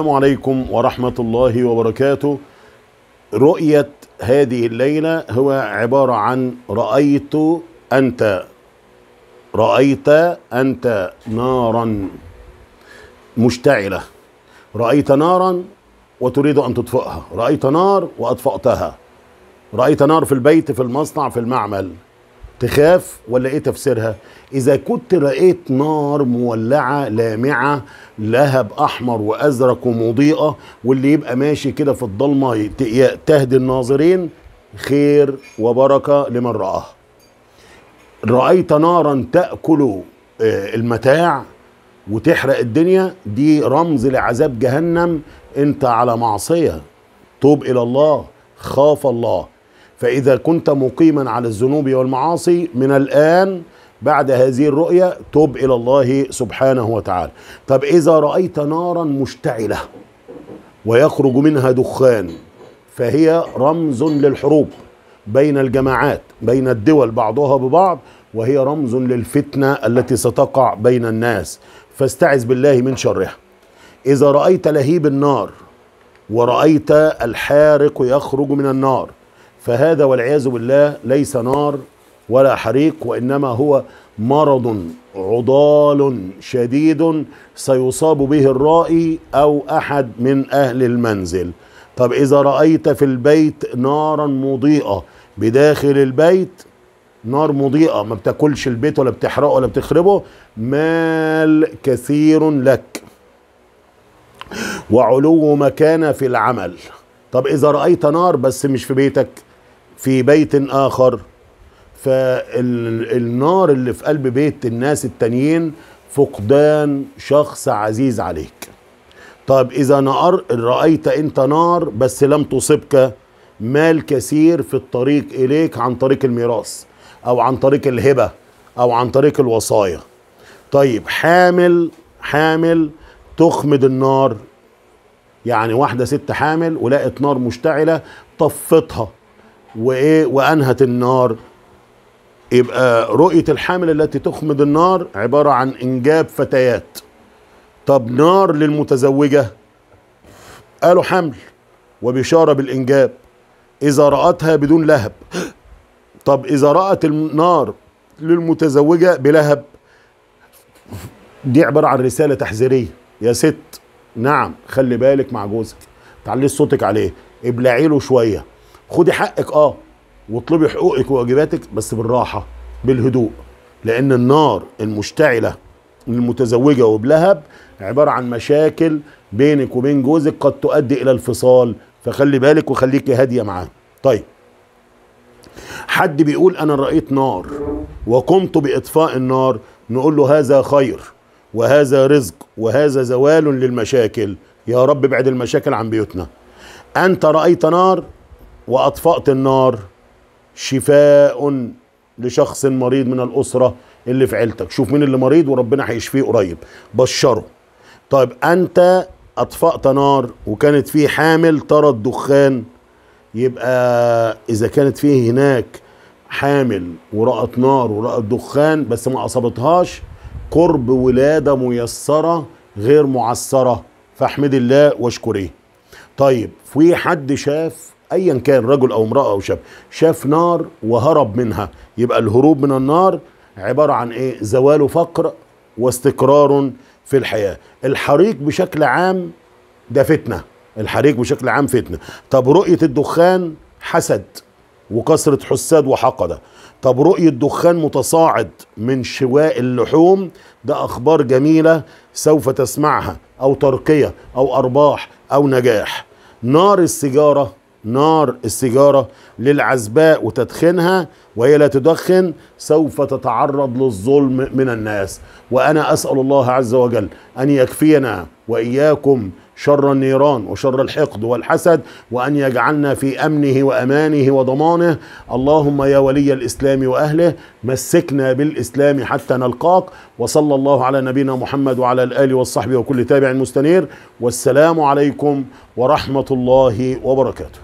السلام عليكم ورحمة الله وبركاته. رؤية هذه الليلة هو عبارة عن رأيت أنت نارا مشتعلة، رأيت نارا وتريد أن تطفئها، رأيت نار وأطفأتها، رأيت نار في البيت، في المصنع، في المعمل، تخاف ولا ايه تفسيرها؟ اذا كنت رأيت نار مولعة لامعة لهب احمر وازرق ومضيئة، واللي يبقى ماشي كده في الضلمة تهدي الناظرين، خير وبركة لمن رآه. رأيت نارا تأكل المتاع وتحرق الدنيا، دي رمز لعذاب جهنم. انت على معصية، توب الى الله، خاف الله. فإذا كنت مقيما على الذنوب والمعاصي من الآن بعد هذه الرؤية توب إلى الله سبحانه وتعالى. طب إذا رأيت نارا مشتعلة ويخرج منها دخان، فهي رمز للحروب بين الجماعات، بين الدول بعضها ببعض، وهي رمز للفتنة التي ستقع بين الناس، فاستعذ بالله من شرها. إذا رأيت لهيب النار ورأيت الحارق يخرج من النار، فهذا والعياذ بالله ليس نار ولا حريق، وإنما هو مرض عضال شديد سيصاب به الرائي أو أحد من أهل المنزل. طب إذا رأيت في البيت نارا مضيئة بداخل البيت، نار مضيئة ما بتاكلش البيت ولا بتحرقه ولا بتخربه، مال كثير لك وعلو مكانة في العمل. طب إذا رأيت نار بس مش في بيتك، في بيت آخر، فالنار اللي في قلب بيت الناس التانيين فقدان شخص عزيز عليك. طب إذا رأيت أنت نار بس لم تصبك، مال كثير في الطريق إليك عن طريق الميراث أو عن طريق الهبة أو عن طريق الوصايا. طيب حامل تخمد النار، يعني واحدة ست حامل ولقت نار مشتعلة طفتها وأنهت النار، يبقى رؤية الحامل التي تخمد النار عبارة عن إنجاب فتيات. طب نار للمتزوجة، قالوا حمل وبشارة بالإنجاب إذا رأتها بدون لهب. طب إذا رأت النار للمتزوجة بلهب، دي عبارة عن رسالة تحذيرية يا ست، نعم خلي بالك مع جوزك، تعلي صوتك عليه، ابلعي له شوية، خدي حقك واطلبي حقوقك وواجباتك بس بالراحة بالهدوء، لأن النار المشتعلة المتزوجة وبلهب عبارة عن مشاكل بينك وبين جوزك قد تؤدي إلى الفصال، فخلي بالك وخليكي هادية معاه. طيب حد بيقول أنا رأيت نار وقمت بإطفاء النار، نقول له هذا خير وهذا رزق وهذا زوال للمشاكل، يا رب ابعد المشاكل عن بيوتنا. أنت رأيت نار وأطفأت النار، شفاء لشخص مريض من الأسرة اللي في عيلتك، شوف مين اللي مريض وربنا هيشفيه قريب، بشره. طيب أنت أطفأت نار وكانت فيه حامل ترى الدخان، يبقى إذا كانت فيه هناك حامل ورأت نار ورأت دخان بس ما أصابتهاش، قرب ولادة ميسرة غير معسرة، فاحمد الله واشكريه. طيب في حد شاف ايا كان رجل او امرأة او شاب شاف نار وهرب منها، يبقى الهروب من النار عبارة عن ايه؟ زوال فقر واستقرار في الحياة. الحريق بشكل عام ده فتنة، الحريق بشكل عام فتنة. طب رؤية الدخان حسد وكثرة حساد وحقدة. طب رؤية دخان متصاعد من شواء اللحوم، ده أخبار جميلة سوف تسمعها، أو ترقية أو أرباح أو نجاح. نار السيجارة للعزباء وتدخينها وهي لا تدخن سوف تتعرض للظلم من الناس، وأنا أسأل الله عز وجل أن يكفينا وإياكم شر النيران وشر الحقد والحسد، وأن يجعلنا في أمنه وأمانه وضمانه. اللهم يا ولي الإسلام وأهله مسكنا بالإسلام حتى نلقاك، وصلى الله على نبينا محمد وعلى الآل والصحب وكل تابع مستنير، والسلام عليكم ورحمة الله وبركاته.